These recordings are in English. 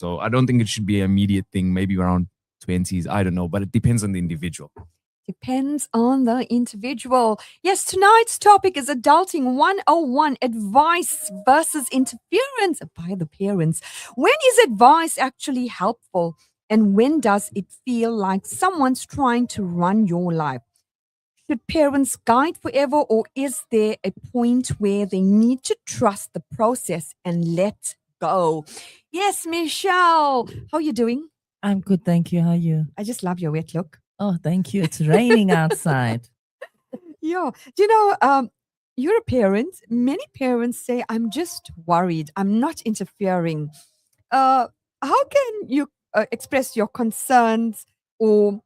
So I don't think it should be an immediate thing, maybe around 20s. I don't know, but it depends on the individual. Depends on the individual. Yes, tonight's topic is Adulting 101, advice versus interference by the parents. When is advice actually helpful? And when does it feel like someone's trying to run your life? Should parents guide forever, or is there a point where they need to trust the process and let go? Yes, Michelle, how are you doing? I'm good, thank you. How are you? I just love your wet look. Oh, thank you. It's raining outside. Yeah. You're a parent. Many parents say, I'm just worried. I'm not interfering. How can you express your concerns or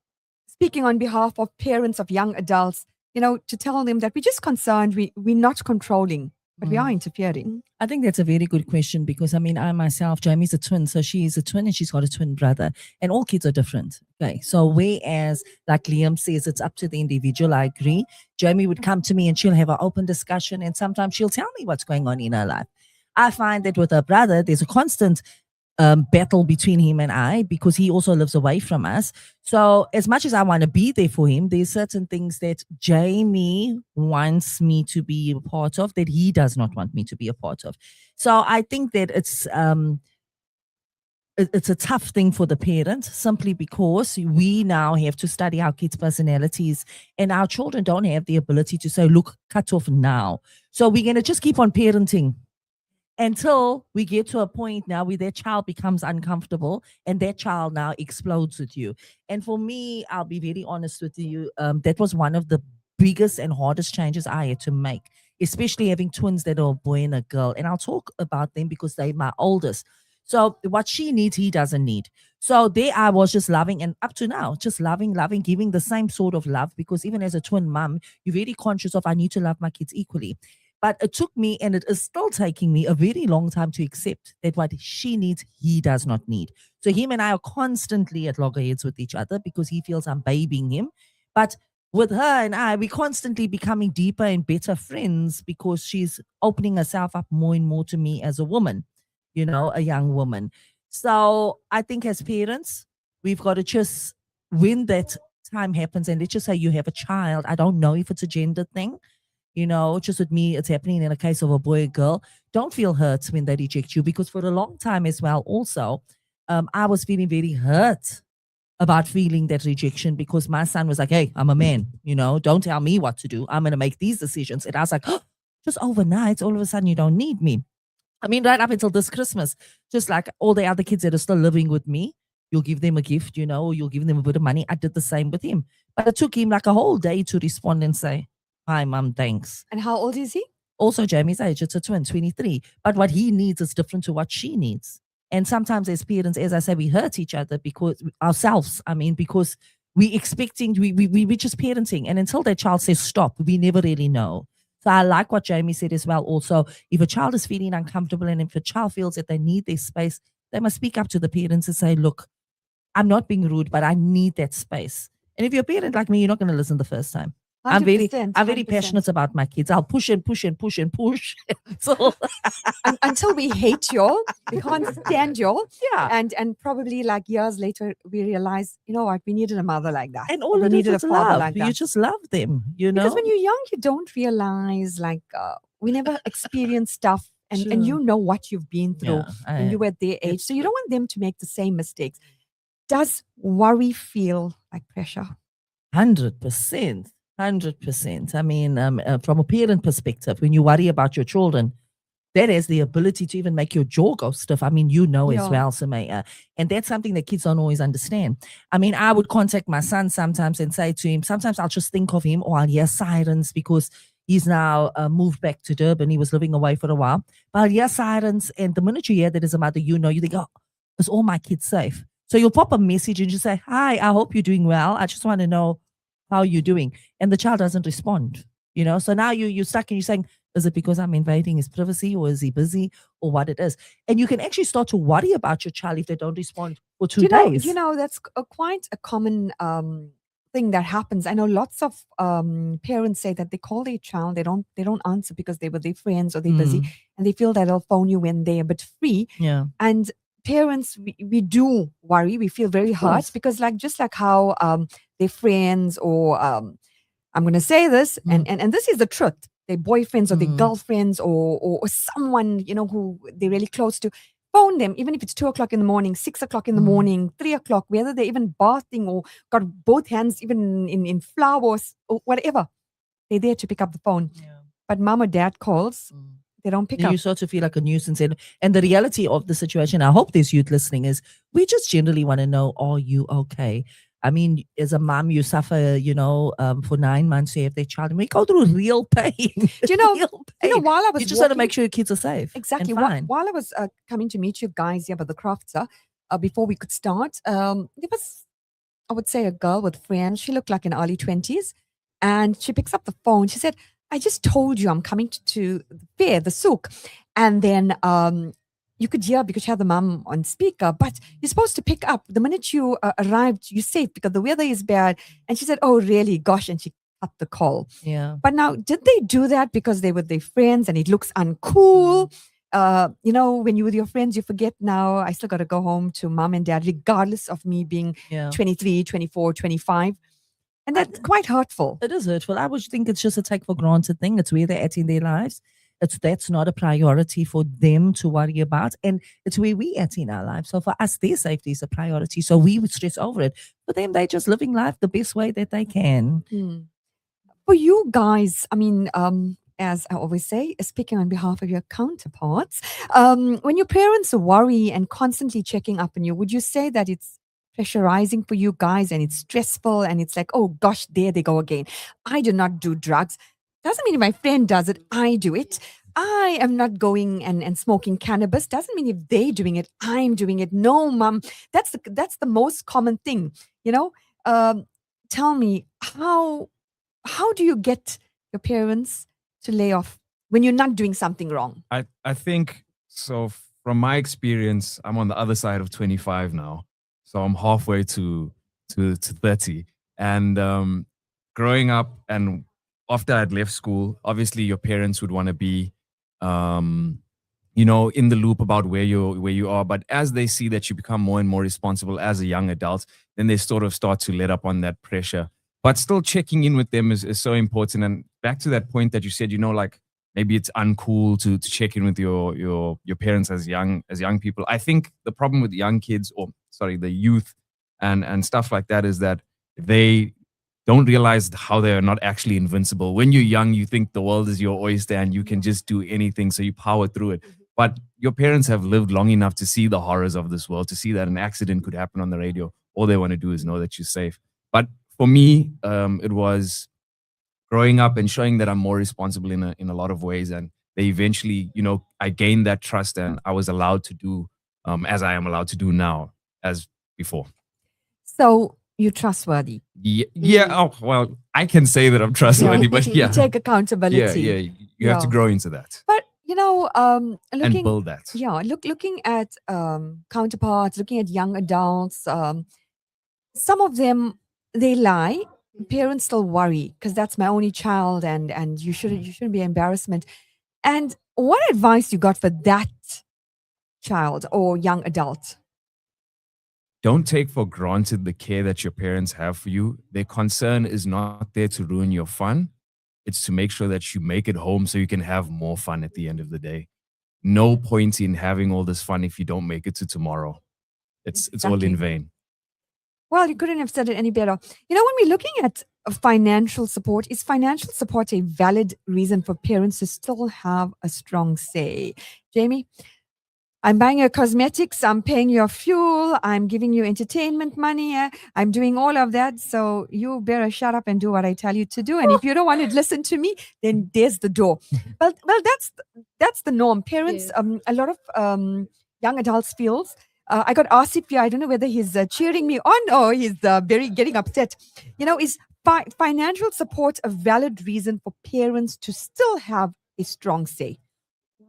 speaking on behalf of parents of young adults, to tell them that we're just concerned, we're not controlling, but we are interfering? I think that's a very good question because I myself, Jamie's a twin, so she is a twin and she's got a twin brother, and all kids are different. Okay, so whereas, like Liam says, it's up to the individual, I agree. Jamie would come to me and she'll have an open discussion, and sometimes she'll tell me what's going on in her life. I find that with her brother, there's a constant battle between him and I because he also lives away from us. So as much as I want to be there for him, there's certain things that Jamie wants me to be a part of that he does not want me to be a part of. So I think that it's a tough thing for the parent simply because we now have to study our kids' personalities, and our children don't have the ability to say, look, cut off now. So we're going to just keep on parenting until we get to a point now where that child becomes uncomfortable and that child now explodes with you. And for me, I'll be very honest with you, that was one of the biggest and hardest changes I had to make, especially having twins that are a boy and a girl. And I'll talk about them because they're my oldest. So what she needs, he doesn't need. So there I was just loving, and up to now, just loving, giving the same sort of love, because even as a twin mom, you're very conscious of, I need to love my kids equally. But it took me, and it is still taking me, a very long time to accept that what she needs, he does not need. So him and I are constantly at loggerheads with each other because he feels I'm babying him. But with her and I, we're constantly becoming deeper and better friends because she's opening herself up more and more to me as a woman, a young woman. So I think as parents, we've got to just, when that time happens, and let's just say you have a child, I don't know if it's a gender thing. Just with me, it's happening in a case of a boy or girl. Don't feel hurt when they reject you, because for a long time as well, also, I was feeling very hurt about feeling that rejection because my son was like, hey, I'm a man, don't tell me what to do. I'm going to make these decisions. And I was like, oh, just overnight, all of a sudden, you don't need me. Right up until this Christmas, just like all the other kids that are still living with me, you'll give them a gift, or you'll give them a bit of money. I did the same with him. But it took him like a whole day to respond and say, hi, Mum, thanks. And how old is he? Also Jamie's age. It's a twin, 23. But what he needs is different to what she needs. And sometimes as parents, as I say, we hurt each other because we're expecting, we're just parenting. And until that child says stop, we never really know. So I like what Jamie said as well. Also, if a child is feeling uncomfortable and if a child feels that they need their space, they must speak up to the parents and say, look, I'm not being rude, but I need that space. And if you're a parent like me, you're not going to listen the first time. I'm very passionate about my kids. I'll push and push and push and push until we hate y'all. We can't stand y'all. Yeah. And probably like years later, we realize, you know what, we needed a mother like that. And all we needed a father love. Like that. You just love them, Because when you're young, you don't realize we never experience stuff. And you know what you've been through when you were at their age. So you don't want them to make the same mistakes. Does worry feel like pressure? 100%. 100%. From a parent perspective, when you worry about your children, that has the ability to even make your jaw go stiff. As well, Samaya. And that's something that kids don't always understand. I would contact my son sometimes and say to him, sometimes I'll just think of him or I'll hear sirens because he's now moved back to Durban. He was living away for a while. But I'll hear sirens, and the minute you hear that as a mother, you think, oh, is all my kids safe? So you'll pop a message and just say, hi, I hope you're doing well. I just want to know how you're doing. And the child doesn't respond, So now you're stuck and you're saying, is it because I'm invading his privacy, or is he busy, or what it is? And you can actually start to worry about your child if they don't respond for 2 days. That's quite a common thing that happens. I know lots of parents say that they call their child, they don't answer because they were their friends or they're busy, and they feel that they'll phone you when they're a bit free. Yeah. And parents, we do worry. We feel very Of course. hurt because, like, just like how their friends or I'm going to say this, and this is the truth. Their boyfriends or their girlfriends or someone, you know, who they're really close to, phone them, even if it's 2 o'clock in the morning, 6 o'clock in the morning, 3 o'clock, whether they're even bathing or got both hands even in flowers or whatever. They're there to pick up the phone. Yeah. But mom or dad calls, they don't pick up. You sort of feel like a nuisance. And the reality of the situation, I hope there's youth listening, is we just generally want to know, are you okay? I mean, as a mom, you suffer, you know, for 9 months, you have their child, and we go through real pain. Do you know, while I was you just want to walking- make sure your kids are safe. Exactly. And fine. While I was coming to meet you guys here by the crafter, before we could start, there was, I would say, a girl with friends. She looked like in early 20s. And she picks up the phone. She said, I just told you I'm coming to the fair, the Souk. And then you could hear, because she had the mum on speaker, but you're supposed to pick up. The minute you arrived, you're safe because the weather is bad. And she said, oh, really? Gosh. And she cut the call. Yeah. But now, did they do that because they were their friends and it looks uncool? You know, when you're with your friends, you forget now, I still got to go home to mom and dad, regardless of me being 23, 24, 25. And that's quite hurtful. It is hurtful. I would think it's just a take for granted thing. It's where they're at in their lives. That's not a priority for them to worry about. And it's where we at in our lives. So for us, their safety is a priority. So we would stress over it. For them, they're just living life the best way that they can. For you guys, I mean, as I always say, speaking on behalf of your counterparts, when your parents worry and constantly checking up on you, would you say that it's pressurizing for you guys and it's stressful and it's like, oh gosh, there they go again. I do not do drugs. Doesn't mean if my friend does it, I do it. I am not going and smoking cannabis. Doesn't mean if they're doing it, I'm doing it. No, mom. That's the most common thing. You know, tell me, how do you get your parents to lay off when you're not doing something wrong? I think so. From my experience, I'm on the other side of 25 now. So I'm halfway to 30. And growing up and after I'd left school, obviously your parents would want to be, you know, in the loop about where you are. But as they see that you become more and more responsible as a young adult, then they sort of start to let up on that pressure. But still checking in with them is so important. And back to that point that you said, you know, like maybe it's uncool to check in with your parents as young people. I think the problem with young kids, the youth and stuff like that, is that they don't realize how they are not actually invincible. When you're young, you think the world is your oyster and you can just do anything, so you power through it. But your parents have lived long enough to see the horrors of this world, to see that an accident could happen on the radio. All they want to do is know that you're safe. But for me, it was growing up and showing that I'm more responsible in a lot of ways. And they eventually, you know, I gained that trust and I was allowed to do as I am allowed to do now as before. So you're trustworthy. Yeah. Oh, well, I can say that I'm trustworthy, but yeah. You take accountability. Yeah. You have to grow into that. But, you know, and build that. Yeah. Looking at counterparts, looking at young adults, some of them, they lie. Parents still worry because that's my only child and you shouldn't be embarrassment. And what advice you got for that child or young adult? Don't take for granted the care that your parents have for you. Their concern is not there to ruin your fun. It's to make sure that you make it home so you can have more fun at the end of the day. No point in having all this fun if you don't make it to tomorrow. It's all in vain. Well, you couldn't have said it any better. You know, when we're looking at financial support, is financial support a valid reason for parents to still have a strong say? Jamie, I'm buying your cosmetics, I'm paying your fuel, I'm giving you entertainment money, I'm doing all of that. So you better shut up and do what I tell you to do. And if you don't want to listen to me, then there's the door. Well, that's the norm. Parents, a lot of young adults feels. I got Asif here. I don't know whether he's cheering me on or he's getting upset. You know, is financial support a valid reason for parents to still have a strong say?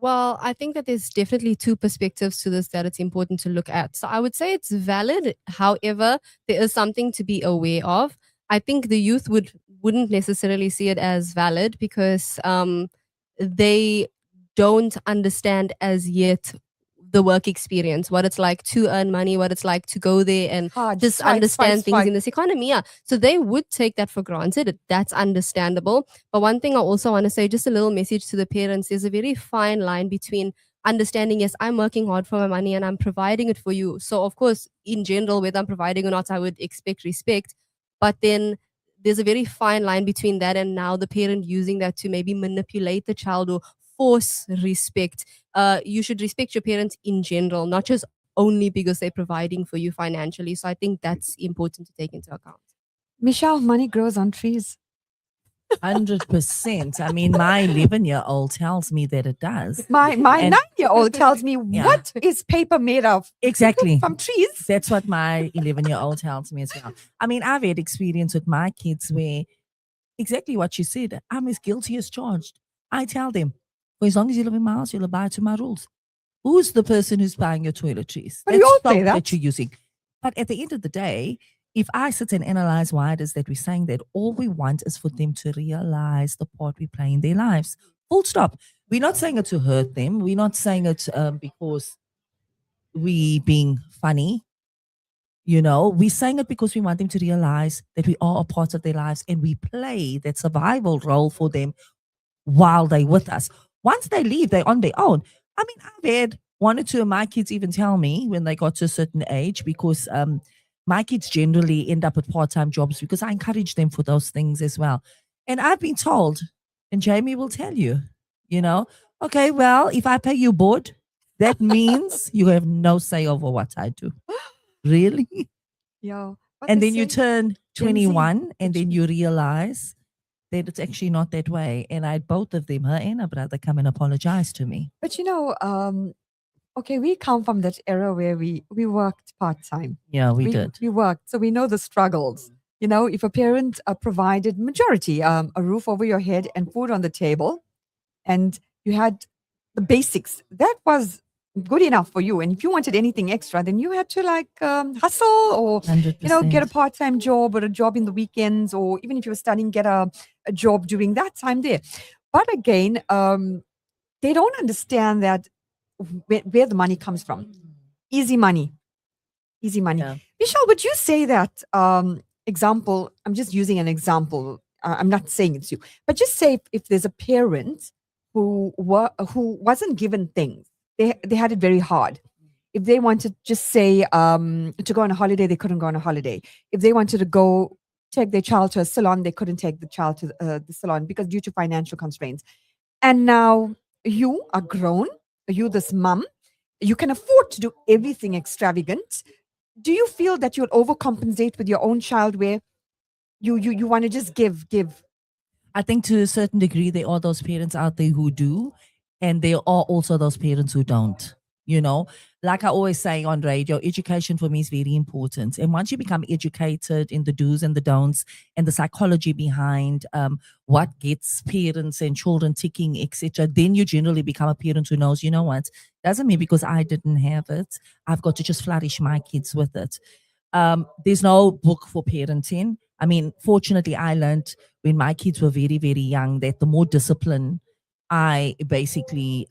Well, I think that there's definitely two perspectives to this that it's important to look at. So I would say it's valid. However, there is something to be aware of. I think the youth wouldn't necessarily see it as valid because they don't understand as yet the work experience, what it's like to earn money, what it's like to go there and Hard, just strike, understand strike, things in this economy. Yeah. So they would take that for granted. That's understandable. But one thing I also want to say, just a little message to the parents, there's a very fine line between understanding, yes, I'm working hard for my money and I'm providing it for you. So of course, in general, whether I'm providing or not, I would expect respect. But then there's a very fine line between that and now the parent using that to maybe manipulate the child or force respect. You should respect your parents in general, not just only because they're providing for you financially. So I think that's important to take into account. Michelle, money grows on trees. 100%. I mean, my 11-year-old tells me that it does. My And- 9-year-old tells me, Yeah. what is paper made of? Exactly. From trees. That's what my 11-year-old tells me as well. I mean, I've had experience with my kids where exactly what you said, I'm as guilty as charged. I tell them, for as long as you live in my house, you'll abide to my rules. Who's the person who's buying your toiletries? But we all say soap that. you're using. But at the end of the day, if I sit and analyze why it is that we're saying that, all we want is for them to realize the part we play in their lives. Full stop. We're not saying it to hurt them. We're not saying it because we being funny. You know, we're saying it because we want them to realize that we are a part of their lives and we play that survival role for them while they're with us. Once they leave, they're on their own. I mean, I've had one or two of my kids even tell me when they got to a certain age, because my kids generally end up with part-time jobs because I encourage them for those things as well. And I've been told, and Jamie will tell you, you know, okay, well, if I pay you board, that means you have no say over what I do. Really? Yeah. What And they then you say, turn Gen Z, 21 and which then you realize that it's actually not that way. And I had both of them, her and her brother, come and apologize to me. But you know, okay, we come from that era where we worked part-time. Yeah, we did. We worked, so we know the struggles. You know, if a parent provided majority, a roof over your head and food on the table, and you had the basics, that was good enough for you. And if you wanted anything extra, then you had to like hustle or 100%. you know, get a part-time job or a job in the weekends, or even if you were studying, get a job during that time there. But again, they don't understand that where the money comes from. Easy money. Easy money. Yeah. Michelle, would you say that example? I'm just using an example. I'm not saying it's you, but just say if there's a parent who wasn't given things, they had it very hard. If they wanted, just say, to go on a holiday, they couldn't go on a holiday. If they wanted to go take their child to a salon, they couldn't take the child to the salon because due to financial constraints. And now you are grown, you this mom, you can afford to do everything extravagant. Do you feel that you'll overcompensate with your own child where you want to just give? I think to a certain degree, there are those parents out there who do, and there are also those parents who don't. You know, like I always say on radio, education for me is very important. And once you become educated in the do's and the don'ts and the psychology behind what gets parents and children ticking, etc., then you generally become a parent who knows, you know what, doesn't mean because I didn't have it, I've got to just flourish my kids with it. There's no book for parenting. I mean, fortunately, I learned when my kids were very, very young that the more discipline I basically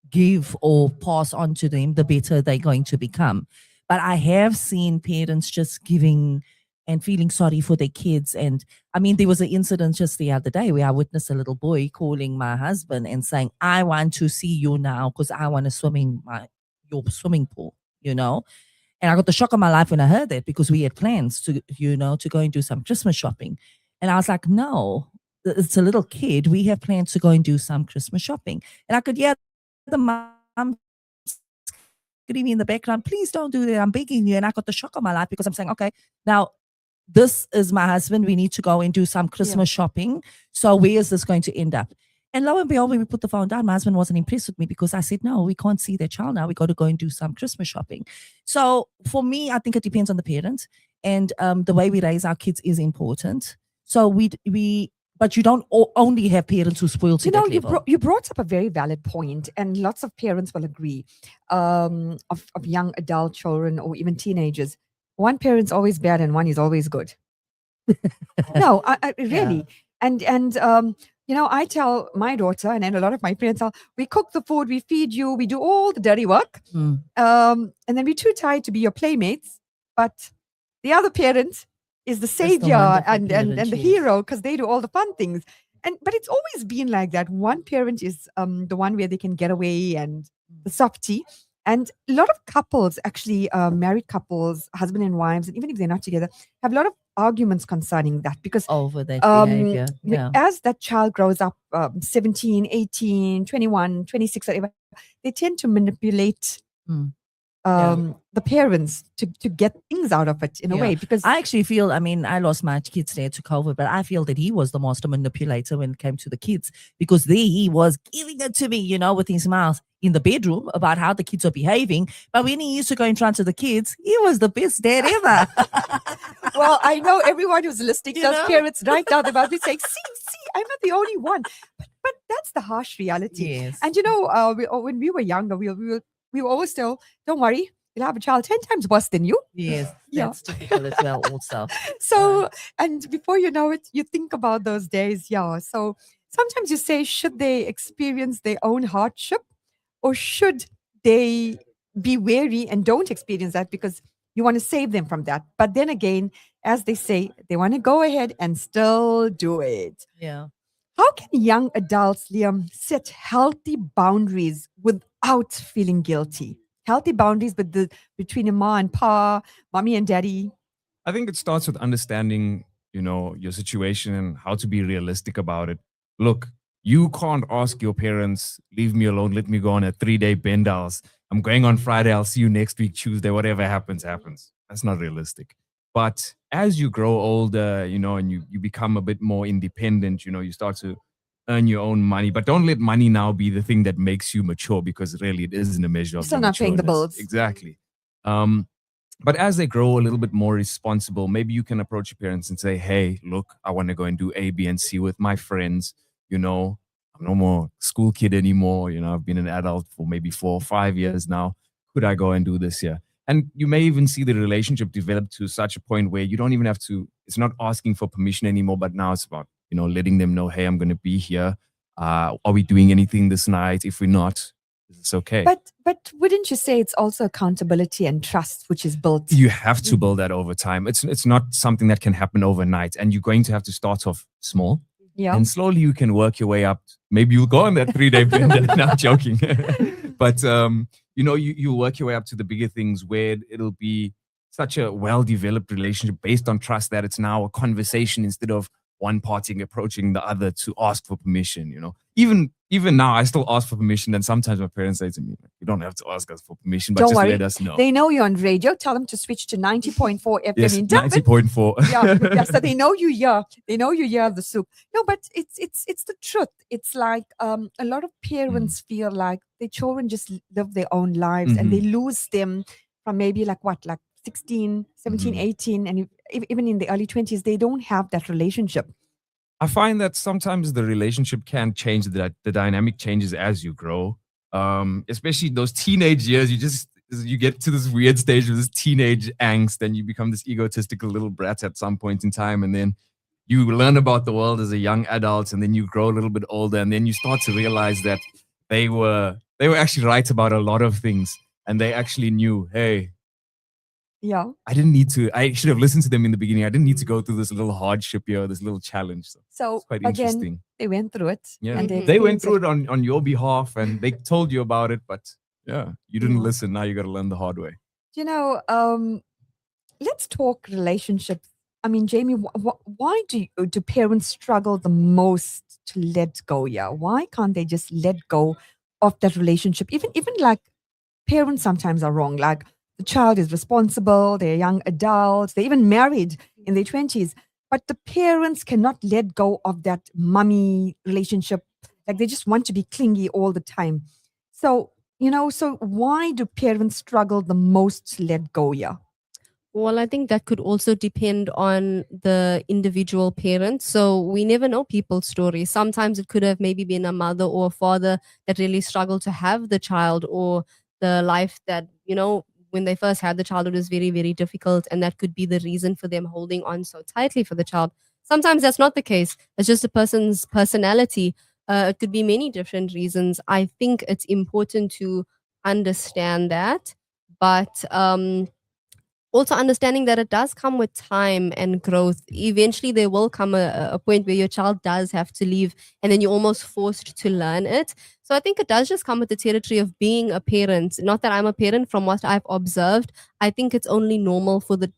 give or pass on to them, the better they're going to become. But I have seen parents just giving and feeling sorry for their kids. And I mean, there was an incident just the other day where I witnessed a little boy calling my husband and saying, I want to see you now because I want to swim in your swimming pool, you know? And I got the shock of my life when I heard that, because we had plans to, you know, to go and do some Christmas shopping. And I was like, no, it's a little kid. We have plans to go and do some Christmas shopping. And I could hear the mom screaming in the background, please don't do that. I'm begging you. And I got the shock of my life because I'm saying, okay, now this is my husband. We need to go and do some Christmas shopping. So where is this going to end up? And lo and behold, when we put the phone down, my husband wasn't impressed with me because I said, no, we can't see that child now. We got to go and do some Christmas shopping. So for me, I think it depends on the parent, and the way we raise our kids is important. So but you don't only have parents who spoil to You know, that level. you brought up a very valid point, and lots of parents will agree. Of young adult children or even teenagers, one parent's always bad and one is always good. No, I really, and You know, I tell my daughter, and then a lot of my parents tell, we cook the food, we feed you, we do all the dirty work. Mm. And then we're too tired to be your playmates. But the other parent is the the savior wonderful and parent, the yes. hero because they do all the fun things. But it's always been like that. One parent is the one where they can get away and the softie. And a lot of couples, actually, married couples, husband and wives, and even if they're not together, have a lot of arguments concerning that because Over that um, behavior. Yeah. as that child grows up, 17, 18, 21, 26, whatever, they tend to manipulate Mm. Yeah. the parents to get things out of it in a Yeah. way because I actually feel, I mean, I lost my kids there to COVID, but I feel that he was the master manipulator when it came to the kids because there he was giving it to me, you know, with his mouth in the bedroom about how the kids are behaving. But when he used to go in front of the kids, he was the best dad ever. well, I know everyone who's listening, You those know? parents right now, they're about to be saying, see, I'm not the only one. But that's the harsh reality. Yes. And you know, when we were younger, we were always told, don't worry, you'll have a child 10 times worse than you. Yes, Yeah. that's typical as well also. So, and before you know it, you think about those days. Yeah. So sometimes you say, should they experience their own hardship or should they be wary and don't experience that because you want to save them from that? But then again, as they say, they want to go ahead and still do it. Yeah. How can young adults, Liam, set healthy boundaries without feeling guilty? Healthy boundaries between a ma and pa, mommy and daddy. I think it starts with understanding, your situation and how to be realistic about it. Look, you can't ask your parents, leave me alone, let me go on a 3-day bendals. I'm going on Friday, I'll see you next week, Tuesday, whatever happens, happens. That's not realistic. But as you grow older, and you become a bit more independent, you start to earn your own money. But don't let money now be the thing that makes you mature because really it isn't a measure of Still your not paying the matureness. bills. Exactly. But as they grow a little bit more responsible, maybe you can approach your parents and say, hey, look, I want to go and do A, B, and C with my friends. I'm no more school kid anymore. I've been an adult for maybe 4 or 5 years now. Could I go and do this here? And you may even see the relationship develop to such a point where you don't even have to, it's not asking for permission anymore, but now it's about, letting them know, hey, I'm going to be here. Are we doing anything this night? If we're not, it's okay. But wouldn't you say it's also accountability and trust which is built? You have to build that over time. It's not something that can happen overnight, and you're going to have to start off small. Yeah. And slowly you can work your way up. Maybe you'll go on that 3-day bender. Not joking. But you work your way up to the bigger things where it'll be such a well-developed relationship based on trust that it's now a conversation instead of one party approaching the other to ask for permission. Even now I still ask for permission, and sometimes my parents say to me, you don't have to ask us for permission, but Don't just worry. let us know. They know you're on radio. Tell them to switch to 90.4 FM Yes, in Durban. 90.4. yeah, so they know you hear. They know you hear the Souk. No, but it's the truth. It's like a lot of parents feel like their children just live their own lives and they lose them from maybe like 16, 17, 18, and even in the early 20s, they don't have that relationship. I find that sometimes the relationship can change, that the dynamic changes as you grow. Especially those teenage years, you get to this weird stage of this teenage angst and you become this egotistical little brat at some point in time. And then you learn about the world as a young adult, and then you grow a little bit older, and then you start to realize that they were actually right about a lot of things. And they actually knew, hey, yeah, I should have listened to them in the beginning. I didn't need to go through this little hardship here, this little challenge. So it's quite again, interesting. They went through it. Yeah, and they went through it on your behalf, and they told you about it, but yeah, you didn't listen. Now you got to learn the hard way. Let's talk relationships. I mean, Jamie, why do parents struggle the most to let go? Yeah, why can't they just let go of that relationship? Even like parents sometimes are wrong. Like the child is responsible, they're young adults, they're even married in their 20s, but the parents cannot let go of that mummy relationship. Like they just want to be clingy all the time. So why do parents struggle the most to let go? Yeah. Well, I think that could also depend on the individual parent. So we never know people's stories. Sometimes it could have maybe been a mother or a father that really struggled to have the child, or the life that, when they first had the child, it was very, very difficult. And that could be the reason for them holding on so tightly for the child. Sometimes that's not the case. It's just a person's personality. It could be many different reasons. I think it's important to understand that, but also understanding that it does come with time and growth. Eventually, there will come a point where your child does have to leave, and then you're almost forced to learn it. So I think it does just come with the territory of being a parent. Not that I'm a parent, from what I've observed, I think it's only normal for the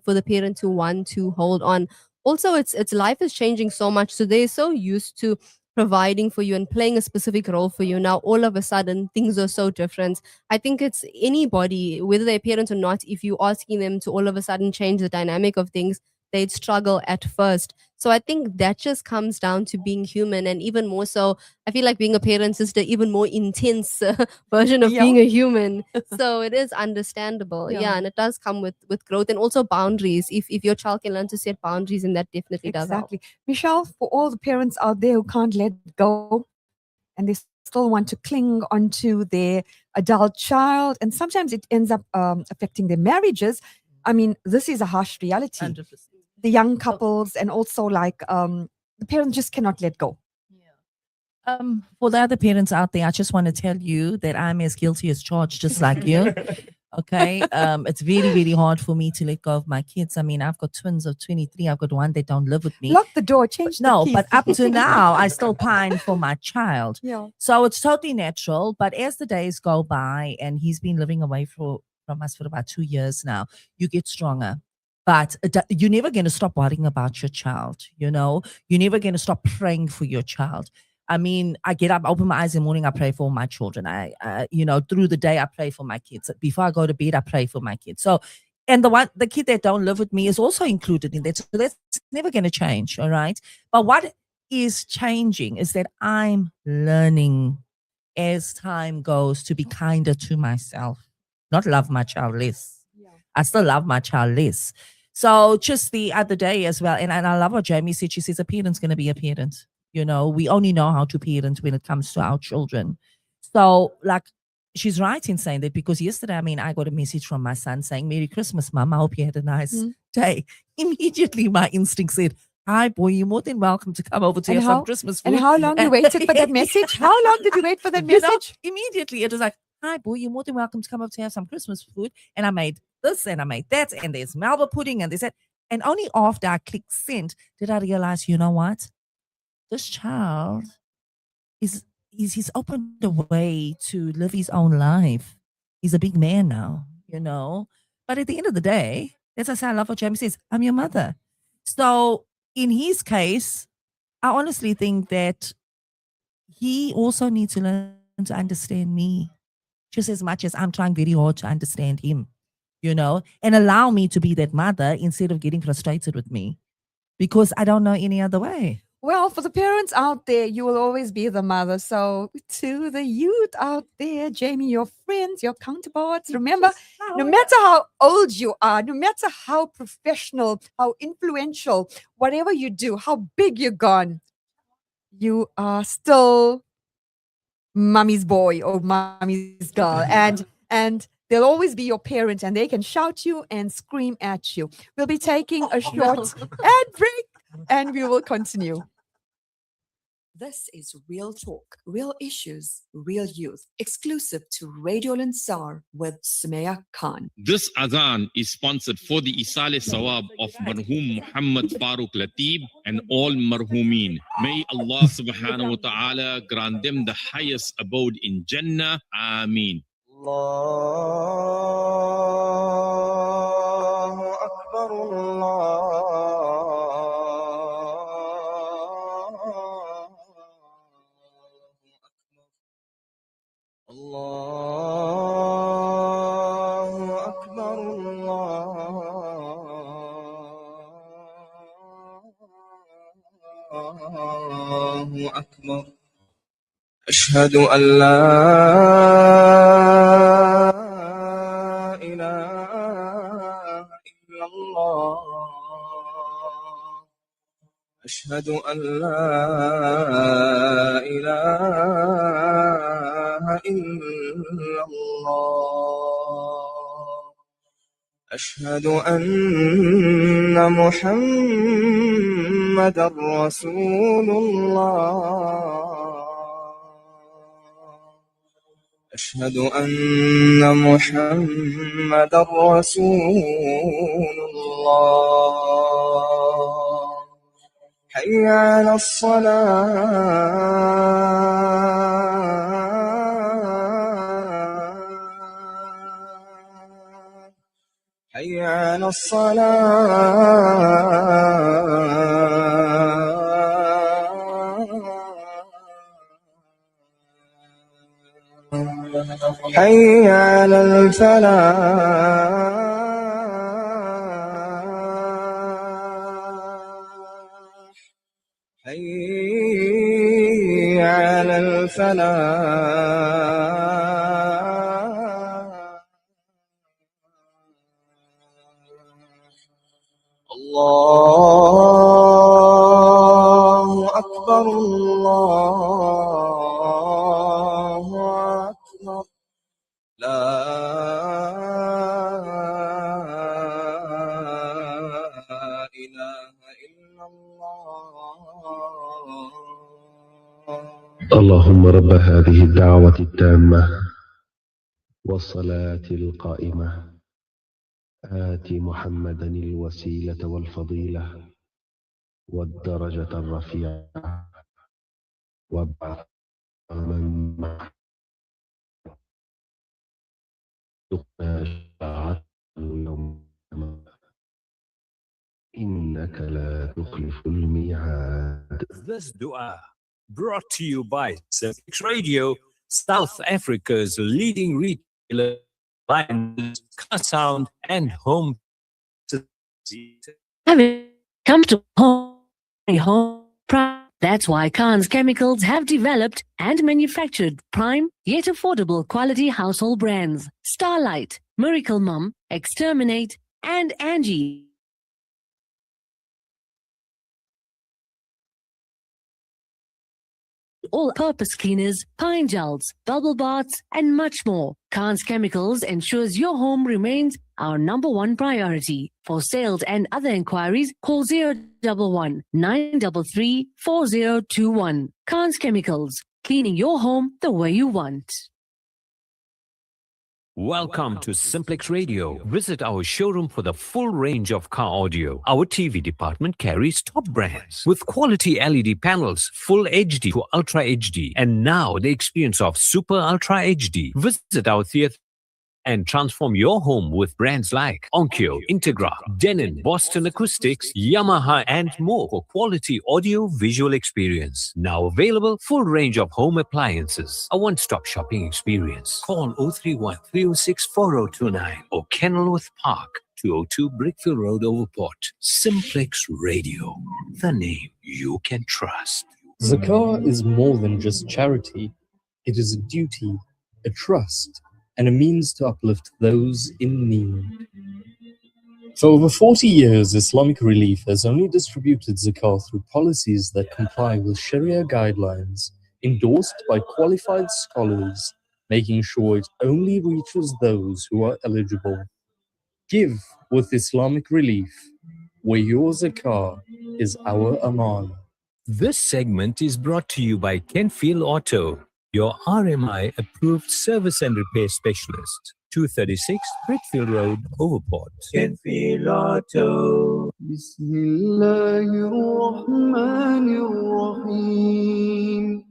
for the parent to want to hold on. Also, it's life is changing so much, so they're so used to providing for you and playing a specific role for you. Now, all of a sudden, things are so different. I think it's anybody, whether they're parents or not, if you're asking them to all of a sudden change the dynamic of things, they'd struggle at first. So I think that just comes down to being human. And even more so, I feel like being a parent is the even more intense version of Yeah. being a human. So it is understandable. Yeah. Yeah. And it does come with growth and also boundaries. If your child can learn to set boundaries, and that definitely does help. Exactly. Michelle, for all the parents out there who can't let go and they still want to cling onto their adult child, and sometimes it ends up affecting their marriages. I mean, this is a harsh reality. 100%. The young couples and also like the parents just cannot let go. For the other parents out there, I just want to tell you that I'm as guilty as charged, just like you. Okay. It's very, very hard for me to let go of my kids. I mean, I've got twins of 23. I've got one that don't live with me. Lock the door, change the No, keys. but up to now, I still pine for my child. Yeah. So it's totally natural. But as the days go by, and he's been living away from us for about 2 years now, you get stronger. But you're never going to stop worrying about your child. You know, you're never going to stop praying for your child. I mean, I get up, open my eyes in the morning, I pray for my children. Through the day, I pray for my kids. Before I go to bed, I pray for my kids. So, and the kid that don't live with me is also included in that. So that's never going to change. All right. But what is changing is that I'm learning as time goes to be kinder to myself, not love my child less. Yeah. I still love my child less. So just the other day as well, and I love what Jamie said. She says a parent's going to be a parent. You know, we only know how to parent when it comes to our children. So, like, she's right in saying that, because yesterday, I mean, I got a message from my son saying, "Merry Christmas, Mum. I hope you had a nice day." Immediately, my instinct said, "Hi, boy, you're more than welcome to come over to And have how- some Christmas food." And how long you waited for that message? How long did you wait for that You know, message? immediately, it was like, "Hi, boy, you're more than welcome to come over to have some Christmas food." And I made this and I made that, and there's Melba pudding and there's that. And only after I clicked send did I realize, you know what? This child he's opened a way to live his own life. He's a big man now, you know. But at the end of the day, as I say, I love what Jamie says, I'm your mother. So in his case, I honestly think that he also needs to learn to understand me just as much as I'm trying very hard to understand him, you know, and allow me to be that mother instead of getting frustrated with me, because I don't know any other way. Well, for the parents out there, you will always be the mother. So to the youth out there, Jamie, your friends, your counterparts, remember, no matter how old you are, no matter how professional, how influential, whatever you do, how big you're gone, you are still mommy's boy or mommy's girl. And they'll always be your parent, and they can shout you and scream at you. We'll be taking a short ad break, and we will continue. This is Real Talk, Real Issues, Real Youth, exclusive to Radio Lansar with Sumaya Khan. This Adhan is sponsored for the Isale Sawab of Marhum Muhammad Farooq Latib and all Marhumeen. May Allah subhanahu wa ta'ala grant them the highest abode in Jannah. Ameen. Allahu Akbar, Allahu Akbar, Allahu Akbar. أشهد أن لا إله إلا الله أشهد أن لا إله إلا الله أشهد أن محمدا رسول الله أشهد أن محمدا رسول الله حي على الصلاة حي على الصلاة حي على الفلاح حي على الفلاح الله أكبر الله أكبر لا إله إلا الله اللهم رب هذه الدعوة التامة والصلاة القائمة آت محمدا الوسيلة والفضيلة والدرجة الرفيعة وابعث من معه شفاعة يوم إنك لا تخلف الميعاد. This dua brought to you by Souk Radio, South Africa's leading retailer, appliances, car sound and home. Having comfortable home. That's why Khan's Chemicals have developed and manufactured prime yet affordable quality household brands. Starlight, Miracle Mum, Exterminate, and Angie. All-purpose cleaners, pine gels, bubble baths, and much more. Khan's Chemicals ensures your home remains our #1 priority. For sales and other inquiries, call 011 933 4021. Khan's Chemicals, cleaning your home the way you want. Welcome to Simplex Radio. Visit our showroom for the full range of car audio. Our TV department carries top brands with quality LED panels, full HD to Ultra HD, and now the experience of Super Ultra HD. Visit our theater and transform your home with brands like Onkyo, Integra, Denon, Boston Acoustics, Yamaha, and more for quality audio-visual experience. Now available, full range of home appliances. A one-stop shopping experience. Call 031 306 4029 or Kenilworth Park, 202 Brickfield Road, Overport. Simplex Radio, the name you can trust. Zakah is more than just charity. It is a duty, a trust, and a means to uplift those in need. For over 40 years, Islamic Relief has only distributed zakah through policies that comply with Sharia guidelines, endorsed by qualified scholars, making sure it only reaches those who are eligible. Give with Islamic Relief, where your zakah is our aman. This segment is brought to you by Kenfield Auto, your RMI approved service and repair specialist. 236 Brickfield Road, Overport. Kenfield Auto. Bismillahirrahmanirrahim.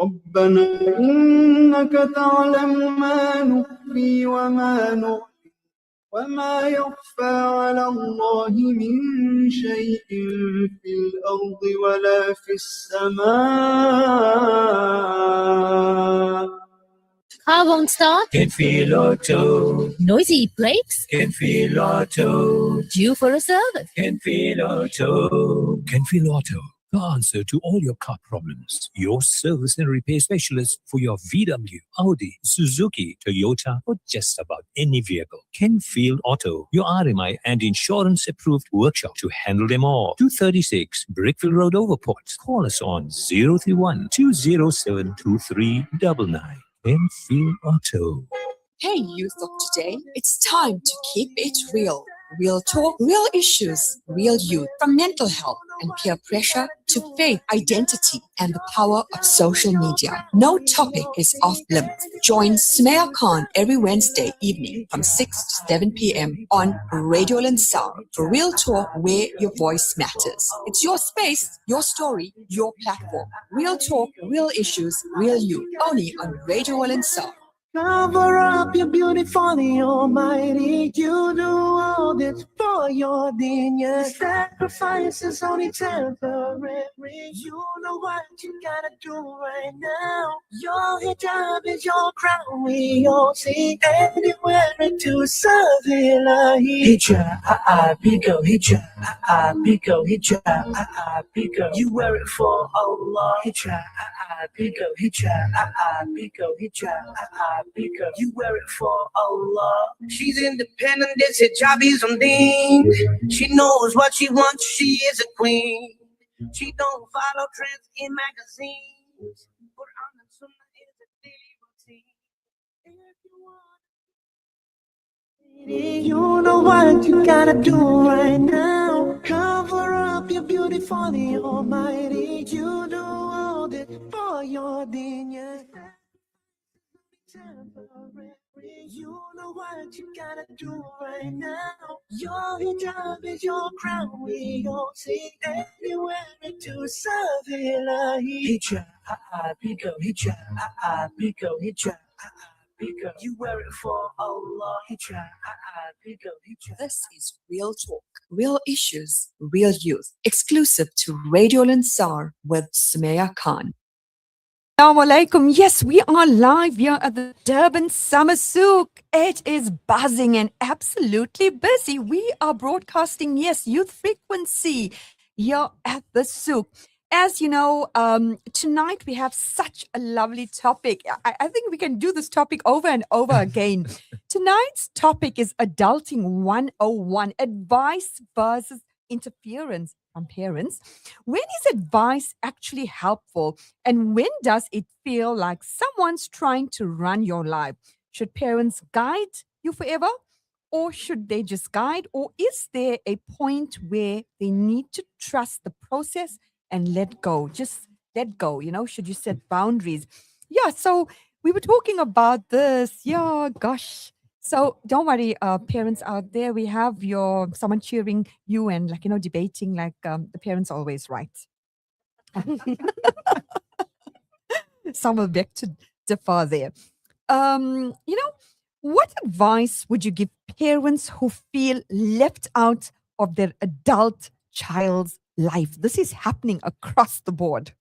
ربنا إنك تعلم ما نخفي وما نعلن وما يخفى على الله من شيء في الأرض ولا في السماء. Car won't start? Kenfield Auto. Noisy brakes? Kenfield Auto. Due for a service? Kenfield Auto. Kenfield Auto. The answer to all your car problems. Your service and repair specialist for your VW, Audi, Suzuki, Toyota, or just about any vehicle. Kenfield Auto, your RMI and insurance approved workshop to handle them all. 236 Brickfield Road, Overport. Call us on 031 207 2399. Kenfield Auto. Hey, youth of today, it's time to keep it real. Real talk, real issues, real youth. From mental health and peer pressure to faith, identity, and the power of social media. No topic is off limits. Join Sumaya Khan every Wednesday evening from 6 to 7 p.m. on Radio Lansar for real talk where your voice matters. It's your space, your story, your platform. Real talk, real issues, real youth. Only on Radio Lansar. Cover up your beauty for the Almighty. You do all this for your deen. Your sacrifice is only temporary. You know what you gotta do right now. Your hijab is your crown. We all see and you wear it to serve Ilahi. Hijab, bigo, hijab, bigo, hijab, bigo. You wear it for Allah. Hijab, bigo, hijab, bigo, hijab, bigo. You wear it for Allah. She's independent, this hijab is on deen. She knows what she wants, she is a queen. She don't follow trends in magazines. Quran and Sunnah is a daily routine. If you want, you know what you gotta do right now. Cover up your beauty for the Almighty. You do all this for your deen. Yeah. You know what you gotta do right now. Your hijab is your crown. We all see that you wear it to serve Ilahi. Hijab, bigo, hijab, bigo, hijab, bigo. You wear it for Allah. Hijab, bigo, hijab. This is Real Talk, Real Issues, Real Youth, exclusive to Radio Lansar with Sumaya Khan. Assalamu alaikum. Yes, we are live here at the Durban Summer Souk. It is buzzing and absolutely busy. We are broadcasting, yes, Youth Frequency here at the Souk. As you know, tonight we have such a lovely topic. I think we can do this topic over and over again. Tonight's topic is Adulting 101, advice versus interference from parents. When is advice actually helpful? And when does it feel like someone's trying to run your life? Should parents guide you forever? Or should they just guide? Or is there a point where they need to trust the process and let go? Just let go, should you set boundaries? Yeah, so we were talking about this. Yeah, gosh. So don't worry, parents out there. We have someone cheering you and debating like the parents are always right. Some will beg to differ there. What advice would you give parents who feel left out of their adult child's life? This is happening across the board.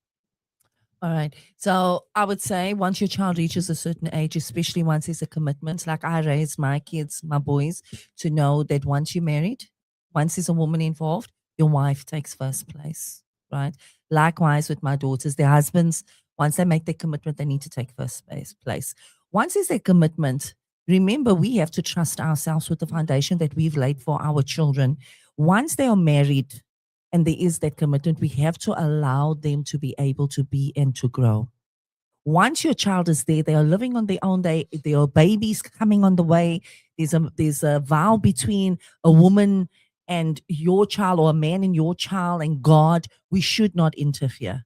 All right. So I would say once your child reaches a certain age, especially once there's a commitment, like I raised my kids, my boys, to know that once you're married, once there's a woman involved, your wife takes first place, right? Likewise with my daughters, their husbands, once they make their commitment, they need to take first place. Once there's a commitment, remember, we have to trust ourselves with the foundation that we've laid for our children. Once they are married, and there is that commitment, we have to allow them to be able to be and to grow. Once your child is there, they are living on their own. There are babies coming on the way. There's a vow between a woman and your child, or a man and your child and God. We should not interfere.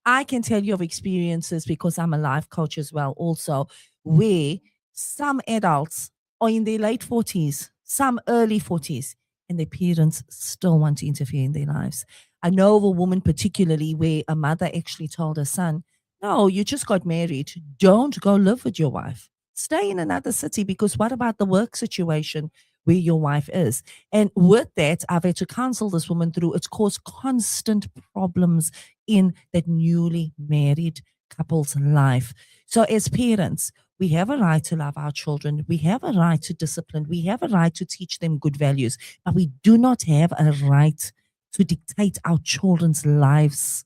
I can tell you of experiences, because I'm a life coach as well also, where some adults are in their late 40s, some early 40s, and their parents still want to interfere in their lives. I know of a woman particularly where a mother actually told her son, no, you just got married. Don't go live with your wife. Stay in another city, because what about the work situation where your wife is? And with that, I've had to counsel this woman through. It's caused constant problems in that newly married couple's life. So as parents, we have a right to love our children. We have a right to discipline. We have a right to teach them good values. But we do not have a right to dictate our children's lives,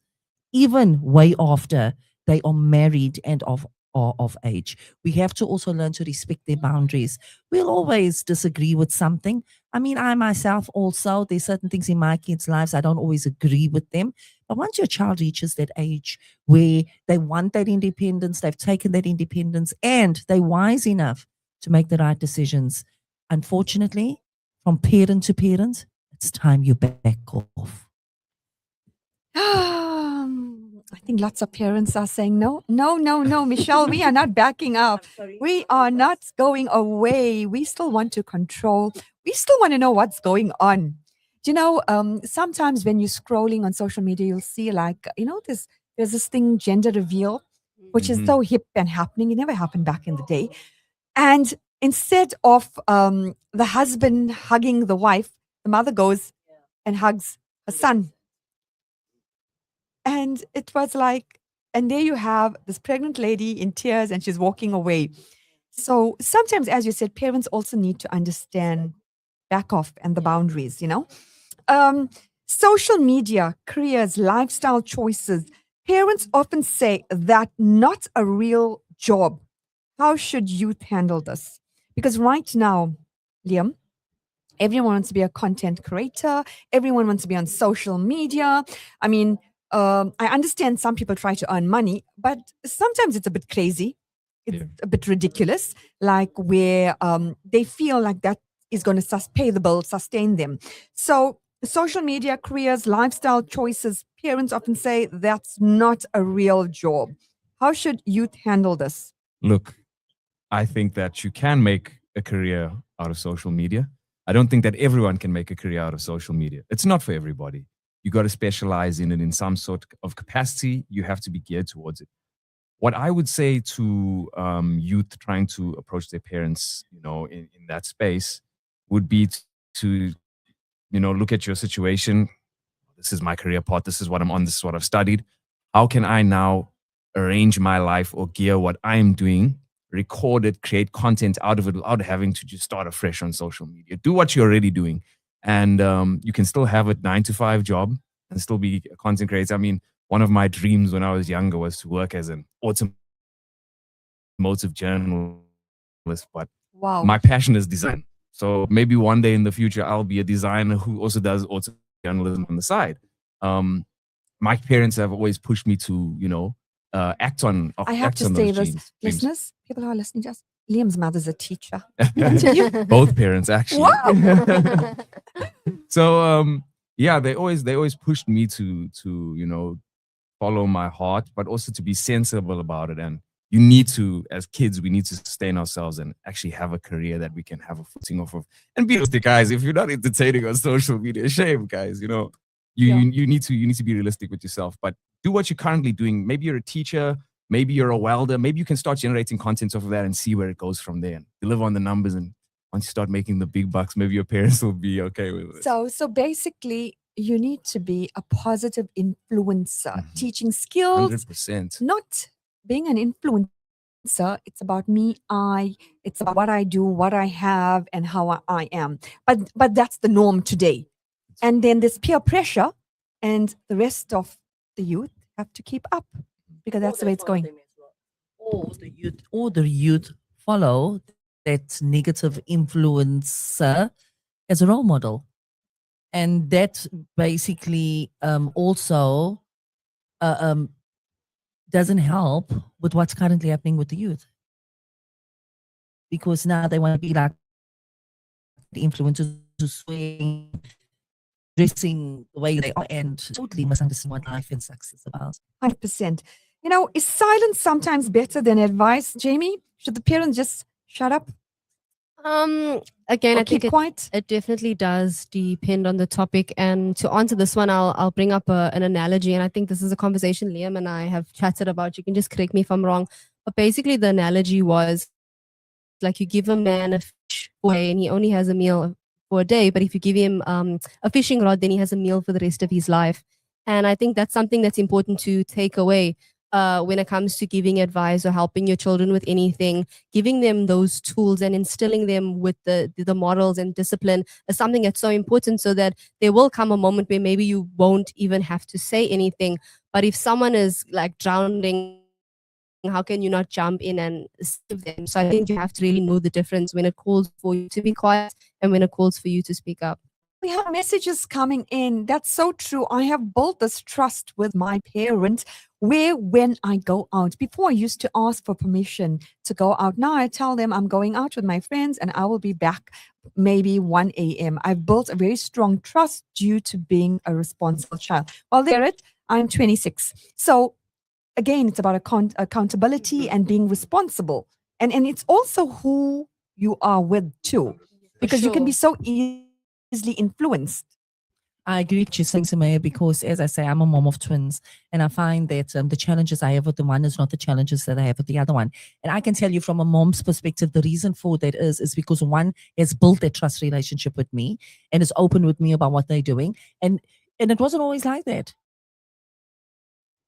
even way after they are married and of age. We have to also learn to respect their boundaries. We'll always disagree with something. I mean, I myself also, there's certain things in my kids' lives I don't always agree with them. But once your child reaches that age where they want that independence, they've taken that independence, and they're wise enough to make the right decisions. Unfortunately, from parent to parent, it's time you back off. I think lots of parents are saying no, no, no, no, Michelle, we are not backing up. We are not going away. We still want to control. We still want to know what's going on. Do you know, sometimes when you're scrolling on social media, you'll see like, there's this thing, gender reveal, which is so hip and happening. It never happened back in the day. And instead of the husband hugging the wife, the mother goes and hugs her son. And it was like, and there you have this pregnant lady in tears and she's walking away. So sometimes, as you said, parents also need to understand back off and the boundaries, Social media, careers, lifestyle choices. Parents often say that not a real job. How should youth handle this? Because right now, Liam, everyone wants to be a content creator. Everyone wants to be on social media. I mean, I understand some people try to earn money, but sometimes it's a bit crazy. It's a bit ridiculous, like where they feel like that is going to pay the bill, sustain them. So social media, careers, lifestyle choices, parents often say that's not a real job. How should youth handle this? Look, I think that you can make a career out of social media. I don't think that everyone can make a career out of social media. It's not for everybody. You got to specialize in it in some sort of capacity. You have to be geared towards it. What I would say to youth trying to approach their parents, in that space, would be to look at your situation. This is my career path. This is what I'm on. This is what I've studied. How can I now arrange my life or gear what I'm doing, record it, create content out of it without having to just start afresh on social media? Do what you're already doing. And you can still have a 9-to-5 job and still be a content creator. I mean, one of my dreams when I was younger was to work as an automotive journalist, but my passion is design. So maybe one day in the future, I'll be a designer who also does auto journalism on the side. My parents have always pushed me to, act on. I have to say this, listeners, people who are listening to us, Liam's mother's a teacher. Both parents, actually. Wow. So, they always pushed me to follow my heart, but also to be sensible about it. And you need to, as kids, we need to sustain ourselves and actually have a career that we can have a footing off of. And be realistic, guys. If you're not entertaining on social media, shame, guys. You need to be realistic with yourself. But do what you're currently doing. Maybe you're a teacher. Maybe you're a welder. Maybe you can start generating content off of that and see where it goes from there. And deliver on the numbers. And once you start making the big bucks, maybe your parents will be okay with it. So basically, you need to be a positive influencer, teaching skills. 100%. Not being an influencer. It's about me, it's about what I do, what I have, and how I am. But that's the norm today. And then there's peer pressure, and the rest of the youth have to keep up because that's the way it's going. Or the youth follow that negative influencer as a role model. And that basically also doesn't help with what's currently happening with the youth. Because now they want to be like the influencers who swing, dressing the way they are, and totally misunderstand what life and sex is about. 100%. Is silence sometimes better than advice, Jamie? Should the parents just shut up? Again, I think it definitely does depend on the topic. And to answer this one, I'll bring up an analogy. And I think this is a conversation Liam and I have chatted about. You can just correct me if I'm wrong. But basically, the analogy was like you give a man a fish for a day and he only has a meal for a day. But if you give him a fishing rod, then he has a meal for the rest of his life. And I think that's something that's important to take away. When it comes to giving advice or helping your children with anything, giving them those tools and instilling them with the morals and discipline is something that's so important, so that there will come a moment where maybe you won't even have to say anything. But if someone is like drowning, how can you not jump in and save them? So I think you have to really know the difference when it calls for you to be quiet and when it calls for you to speak up. We have messages coming in. That's so true. I have built this trust with my parents where when I go out, before I used to ask for permission to go out. Now I tell them I'm going out with my friends and I will be back maybe 1 a.m. I've built a very strong trust due to being a responsible child. Well, there it, I'm 26. So again, it's about accountability and being responsible. And it's also who you are with too, because you can be so easily influenced. I agree with you, Samaya, because as I say, I'm a mom of twins, and I find that the challenges I have with the one is not the challenges that I have with the other one. And I can tell you from a mom's perspective, the reason for that is because one has built that trust relationship with me and is open with me about what they're doing. And it wasn't always like that.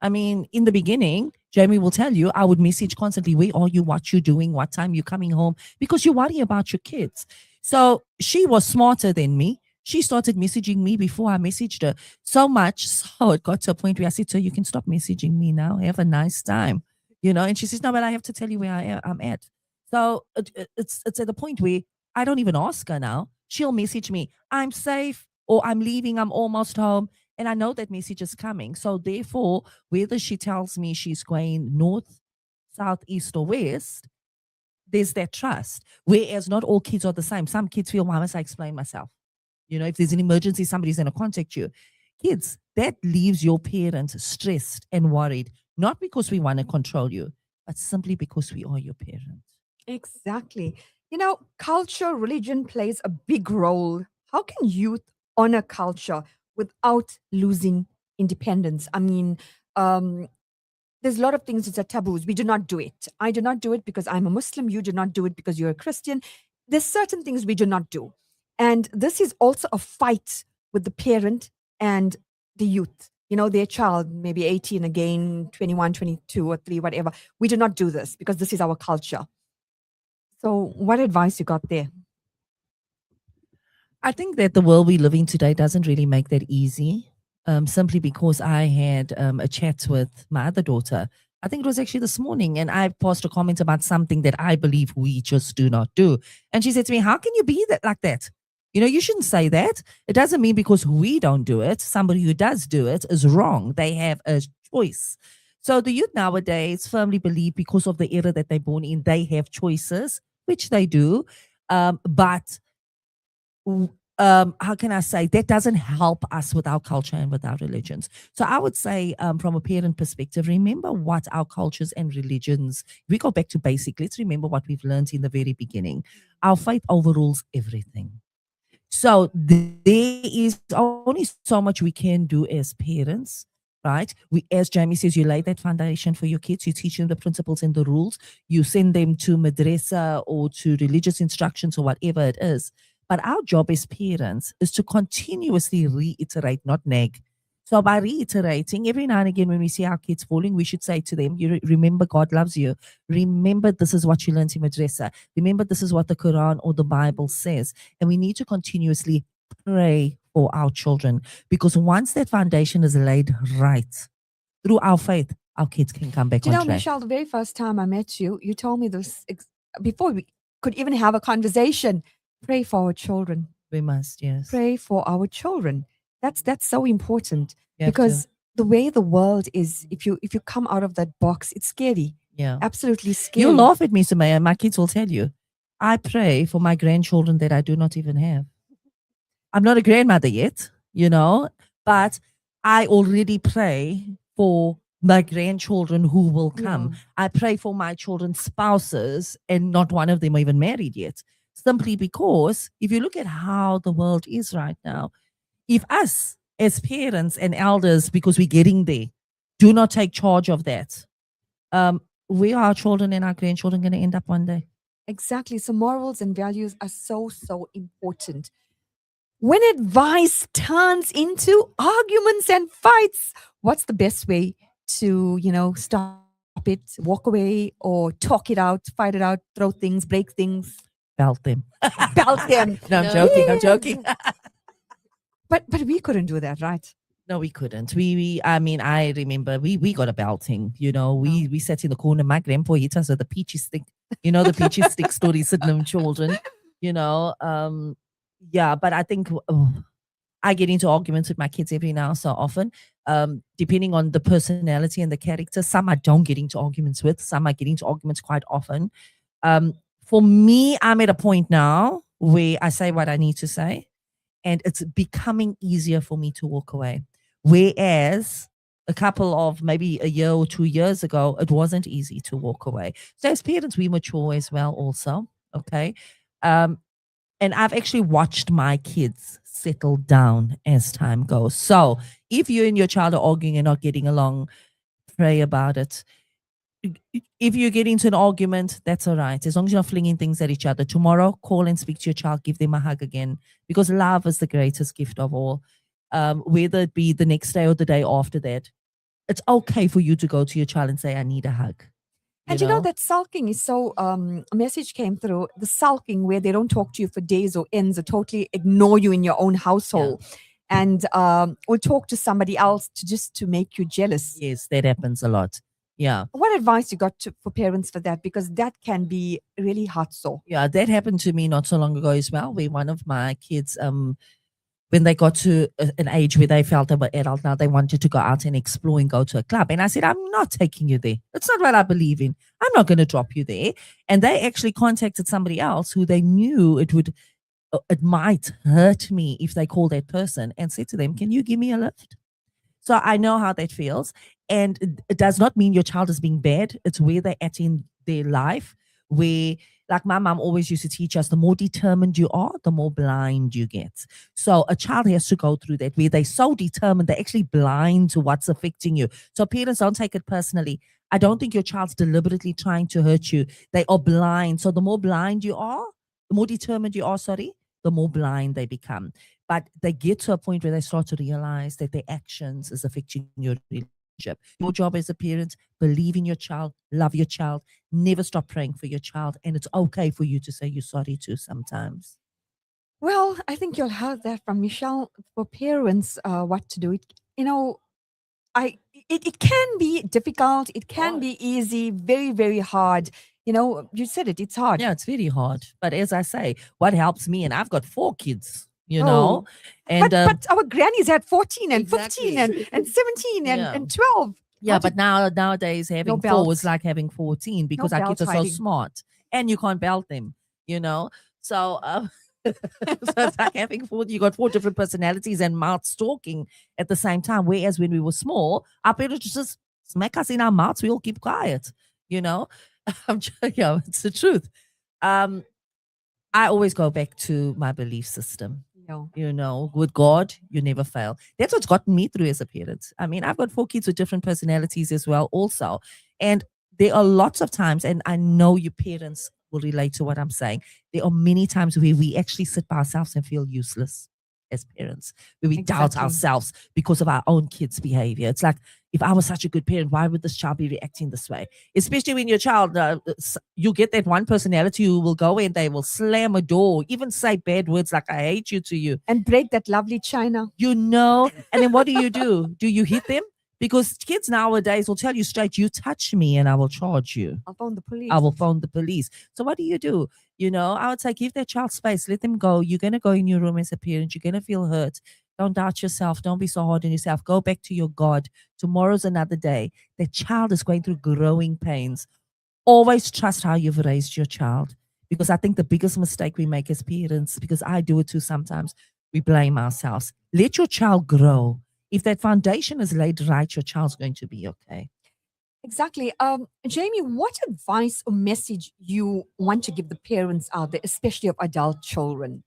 I mean, in the beginning, Jamie will tell you, I would message constantly, where are you, what you doing, what time you coming home, because you worry about your kids. So she was smarter than me. She started messaging me before I messaged her, so much so it got to a point where I said to her, you can stop messaging me now. Have a nice time. And she says, no, but I have to tell you where I'm at. So it's at the point where I don't even ask her now. She'll message me, I'm safe, or I'm leaving, I'm almost home. And I know that message is coming. So therefore, whether she tells me she's going north, south, east, or west, there's that trust. Whereas not all kids are the same. Some kids feel, why must I explain myself? If there's an emergency, somebody's going to contact you. Kids, that leaves your parents stressed and worried, not because we want to control you, but simply because we are your parents. Exactly. Culture, religion plays a big role. How can youth honor culture without losing independence? I mean, there's a lot of things that are taboos. We do not do it. I do not do it because I'm a Muslim. You do not do it because you're a Christian. There's certain things we do not do. And this is also a fight with the parent and the youth. Their child, maybe 18 again, 21, 22 or 3, whatever. We do not do this because this is our culture. So what advice you got there? I think that the world we live in today doesn't really make that easy. Simply because I had a chat with my other daughter. I think it was actually this morning, and I posted a comment about something that I believe we just do not do. And she said to me, how can you be like that? You shouldn't say that. It doesn't mean because we don't do it, somebody who does do it is wrong. They have a choice. So the youth nowadays firmly believe because of the era that they're born in, they have choices, which they do. But how can I say, that doesn't help us with our culture and with our religions. So I would say from a parent perspective, remember what our cultures and religions, we go back to basic, let's remember what we've learned in the very beginning. Our faith overrules everything. So there is only so much we can do as parents, right? As Jamie says, you lay that foundation for your kids, you teach them the principles and the rules, you send them to madrasa or to religious instructions or whatever it is. But our job as parents is to continuously reiterate, not nag. So by reiterating, every now and again when we see our kids falling, we should say to them, you remember God loves you. Remember this is what you learned in madrasa. Remember this is what the Quran or the Bible says. And we need to continuously pray for our children, because once that foundation is laid right through our faith, our kids can come back on track. Michelle, the very first time I met you, you told me this before we could even have a conversation. Pray for our children. We must, yes. Pray for our children. That's so important, because the way the world is, if you come out of that box, it's scary. Yeah. Absolutely scary. You'll laugh at me, Samaya. My kids will tell you. I pray for my grandchildren that I do not even have. I'm not a grandmother yet, but I already pray for my grandchildren who will come. Yeah. I pray for my children's spouses, and not one of them are even married yet. Simply because if you look at how the world is right now, if us as parents and elders, because we're getting there, do not take charge of that, where are our children and our grandchildren going to end up one day? Exactly. So morals and values are so important. When advice turns into arguments and fights, what's the best way to, stop it, walk away, or talk it out, fight it out, throw things, break things? Belt them. Belt them. No, I'm joking. But we couldn't do that, right? No, we couldn't. I remember we got a belting, we sat in the corner. My grandpa hit us with a peachy stick, the peachy stick story, sitting children, but I think I get into arguments with my kids every now so often, depending on the personality and the character. Some I don't get into arguments with, some I get into arguments quite often. For me, I'm at a point now where I say what I need to say, and it's becoming easier for me to walk away. Whereas a couple of maybe a year or 2 years ago, it wasn't easy to walk away. So as parents, we mature as well, also. Okay. And I've actually watched my kids settle down as time goes. So if you and your child are arguing and not getting along, pray about it. If you get into an argument, that's all right. As long as you're not flinging things at each other. Tomorrow, call and speak to your child, give them a hug again, because love is the greatest gift of all. Whether it be the next day or the day after that, it's okay for you to go to your child and say, I need a hug. And you know that sulking is so, a message came through, the sulking where they don't talk to you for days or ends or totally ignore you in your own household. And will talk to somebody else to make you jealous. Yes, that happens a lot. Yeah. What advice you got for parents for that? Because that can be really hurtful. Yeah, that happened to me not so long ago as well, where one of my kids, when they got to an age where they felt they were adult now, they wanted to go out and explore and go to a club. And I said, I'm not taking you there. It's not what I believe in. I'm not going to drop you there. And they actually contacted somebody else who they knew it might hurt me if they call that person, and said to them, can you give me a lift? So I know how that feels. And it does not mean your child is being bad. It's where they're at in their life, where, like my mom always used to teach us, the more determined you are, the more blind you get. So a child has to go through that, where they're so determined, they're actually blind to what's affecting you. So parents, don't take it personally. I don't think your child's deliberately trying to hurt you. They are blind. So the more blind you are, the more determined you are, the more blind they become. But they get to a point where they start to realize that their actions is affecting your relationship. Your job as a parent, believe in your child, love your child, never stop praying for your child. And it's okay for you to say you're sorry too sometimes. Well, I think you'll heard that from Michelle. For parents, what to do. It can be difficult. It can be easy, very, very hard. You know, you said it, it's hard. Yeah, it's very hard. But as I say, what helps me, and I've got 4 kids, you know. And but our grannies had 14 and 15 and 17 and 12. Yeah, but nowadays having 4 is like having 14, because our kids are so smart, and you can't belt them, you know. So so it's like having 4, you got 4 different personalities and mouths talking at the same time. Whereas when we were small, our parents just smack us in our mouths, we all keep quiet, you know. Yeah, it's the truth. I always go back to my belief system. You know, with God, you never fail. That's what's gotten me through as a parent. I mean, I've got 4 kids with different personalities as well, also. And there are lots of times, and I know you parents will relate to what I'm saying. There are many times where we actually sit by ourselves and feel useless as parents, where we doubt ourselves because of our own kids' behavior. It's like, if I was such a good parent, why would this child be reacting this way? Especially when your child, you get that one personality who will go and they will slam a door, even say bad words like, I hate you to you. And break that lovely china. You know, and then what do? Do you hit them? Because kids nowadays will tell you straight, you touch me and I will charge you. I'll phone the police. I will phone the police. So what do? You know, I would say give that child space. Let them go. You're going to go in your room as a parent. You're going to feel hurt. Don't doubt yourself. Don't be so hard on yourself. Go back to your God. Tomorrow's another day. The child is going through growing pains. Always trust how you've raised your child. Because I think the biggest mistake we make as parents, because I do it too sometimes, we blame ourselves. Let your child grow. If that foundation is laid right, your child's going to be okay. Exactly. Jamie, what advice or message you want to give the parents out there, especially of adult children?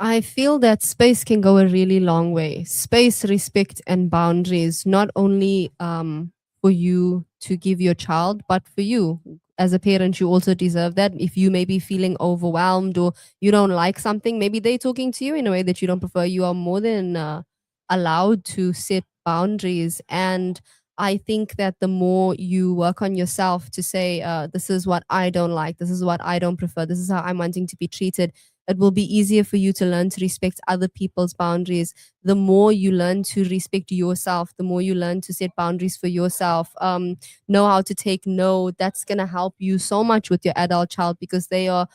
I feel that space can go a really long way. Space, respect, and boundaries, not only for you to give your child, but for you. As a parent, you also deserve that. If you may be feeling overwhelmed or you don't like something, maybe they're talking to you in a way that you don't prefer, you are more than allowed to set boundaries. And I think that the more you work on yourself to say, this is what I don't like, this is what I don't prefer, this is how I'm wanting to be treated, it will be easier for you to learn to respect other people's boundaries. The more you learn to respect yourself, the more you learn to set boundaries for yourself, know how to take no, that's going to help you so much with your adult child, because they are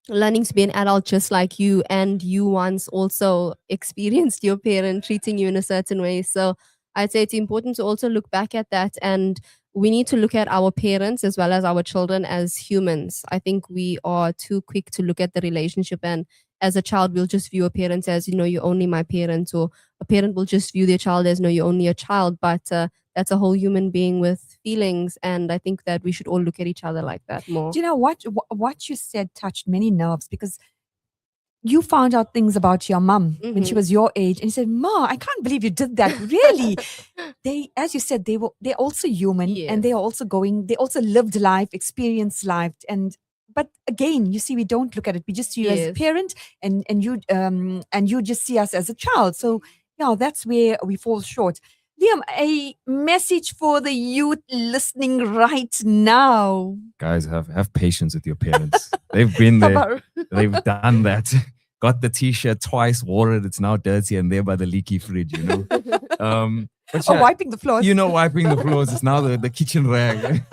learning to be an adult just like you, and you once also experienced your parent treating you in a certain way. So I'd say it's important to also look back at that, and we need to look at our parents as well as our children as humans. I think we are too quick to look at the relationship, and as a child we'll just view a parent as, you're only my parent, or a parent will just view their child as, no, you're only a child, but that's a whole human being with feelings, and I think that we should all look at each other like that more. Do you know what you said touched many nerves, because you found out things about your mum when she was your age, and you said, "Ma, I can't believe you did that." Really, they, as you said, they're also human, and they also lived life, experienced life, but again, you see, we don't look at it. We just see you as a parent, and you just see us as a child. So that's where we fall short. Liam, a message for the youth listening right now. Guys, have patience with your parents. They've been there. They've done that. Got the t-shirt twice, wore it. It's now dirty and there by the leaky fridge, But wiping the floors. Wiping the floors. It's now the kitchen rag.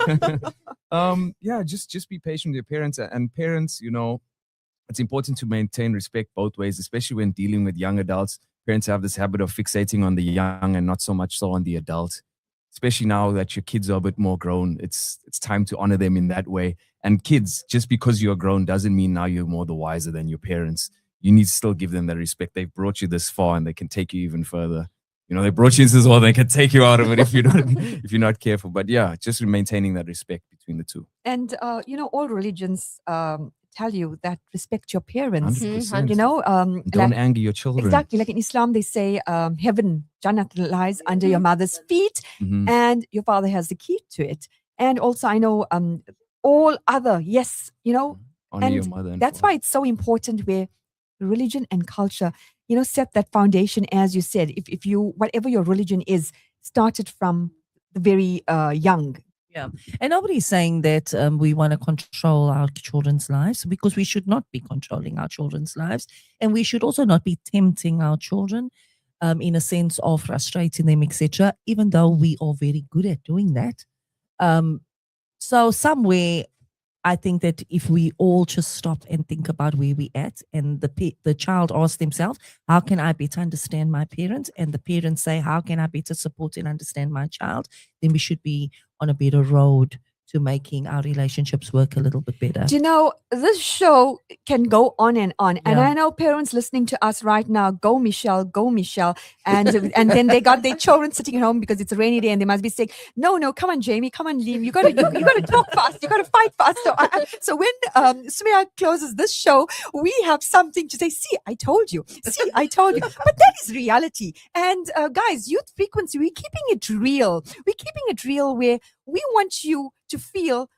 Just be patient with your parents. And parents, it's important to maintain respect both ways, especially when dealing with young adults. Parents have this habit of fixating on the young and not so much so on the adult. Especially now that your kids are a bit more grown, it's time to honor them in that way. And kids, just because you're grown doesn't mean now you're more the wiser than your parents. You need to still give them that respect. They've brought you this far and they can take you even further. They brought you into this world, they can take you out of it if you're not careful. But just maintaining that respect between the two. And all religions tell you that respect your parents. 100%. Don't anger your children. Exactly. Like in Islam, they say heaven, Jannat, lies under your mother's feet, and your father has the key to it. And also, I know all other, honor your mother. And that's why it's so important where religion and culture, set that foundation, as you said. If you, whatever your religion is, started from the very young. Yeah. And nobody's saying that we want to control our children's lives, because we should not be controlling our children's lives. And we should also not be tempting our children in a sense of frustrating them, etc., even though we are very good at doing that. So somewhere, I think that if we all just stop and think about where we're at, and the child asks themselves, how can I better understand my parent? And the parents say, how can I better support and understand my child? Then we should be on a better road to making our relationships work a little bit better. Do you know, this show can go on and on. And I know parents listening to us right now, go Michelle. And then they got their children sitting at home because it's a rainy day and they must be saying, no, come on, Jamie, come on, Liam, you gotta talk fast, you gotta fight fast. So when Sumaya closes this show, we have something to say. See, I told you. But that is reality. And guys, Youth Frequency, we're keeping it real. We're keeping it real where we want you to feel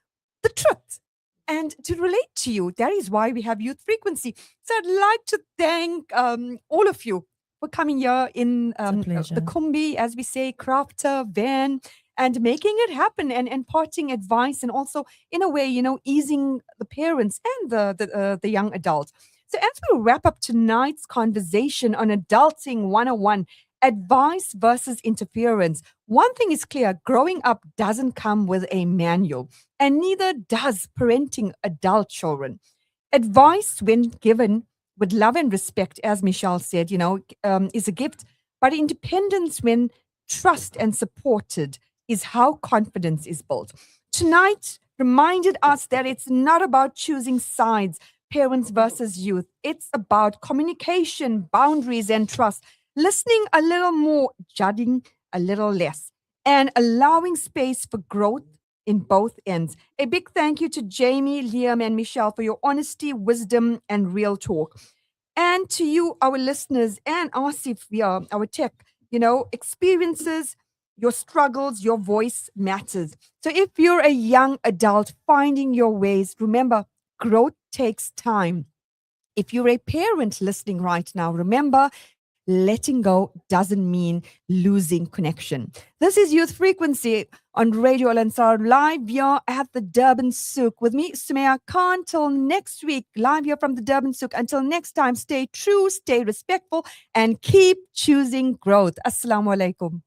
the truth and to relate to you. That is why we have Youth Frequency. So I'd like to thank all of you for coming here in the Kumbi, as we say, crafter, van, and making it happen and imparting advice, and also, in a way, easing the parents and the young adult. So as we wrap up tonight's conversation on Adulting 101, advice versus interference, one thing is clear: growing up doesn't come with a manual, and neither does parenting adult children. Advice, when given with love and respect, as Michelle said, is a gift, but independence, when trust and supported, is how confidence is built. Tonight reminded us that it's not about choosing sides, parents versus youth. It's about communication, boundaries, and trust. Listening a little more, judging a little less, and allowing space for growth in both ends. A big thank you to Jamie, Liam, and Michelle for your honesty, wisdom, and real talk. And to you, our listeners, and Asif, our tech, experiences, your struggles, your voice matters. So if you're a young adult finding your ways, remember, growth takes time. If you're a parent listening right now, remember, letting go doesn't mean losing connection. This is Youth Frequency on Radio Al Ansar, live here at the Durban Souk with me, Sumaya Khan. Till next week, live here from the Durban Souk. Until next time, stay true, stay respectful, and keep choosing growth. Assalamu alaikum.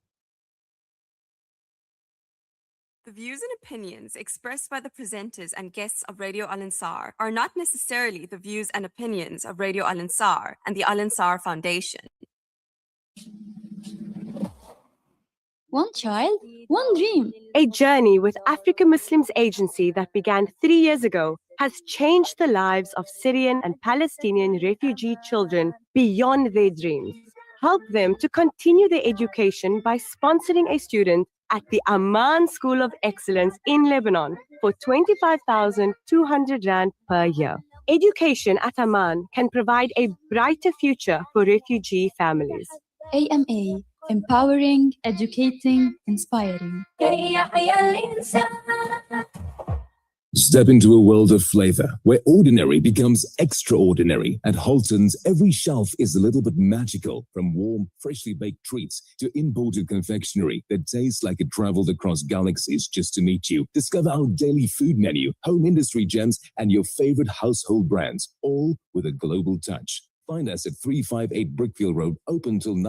The views and opinions expressed by the presenters and guests of Radio Al Ansar are not necessarily the views and opinions of Radio Al Ansar and the Al Ansar Foundation. One child, one dream. A journey with African Muslims Agency that began 3 years ago has changed the lives of Syrian and Palestinian refugee children beyond their dreams. Help them to continue their education by sponsoring a student at the Amman School of Excellence in Lebanon for 25,200 Rand per year. Education at Amman can provide a brighter future for refugee families. AMA, empowering, educating, inspiring. Step into a world of flavor where ordinary becomes extraordinary. At Halton's, every shelf is a little bit magical, from warm, freshly baked treats to imported confectionery that tastes like it traveled across galaxies just to meet you. Discover our daily food menu, home industry gems, and your favorite household brands, all with a global touch. Find us at 358 Brickfield Road, open till 9.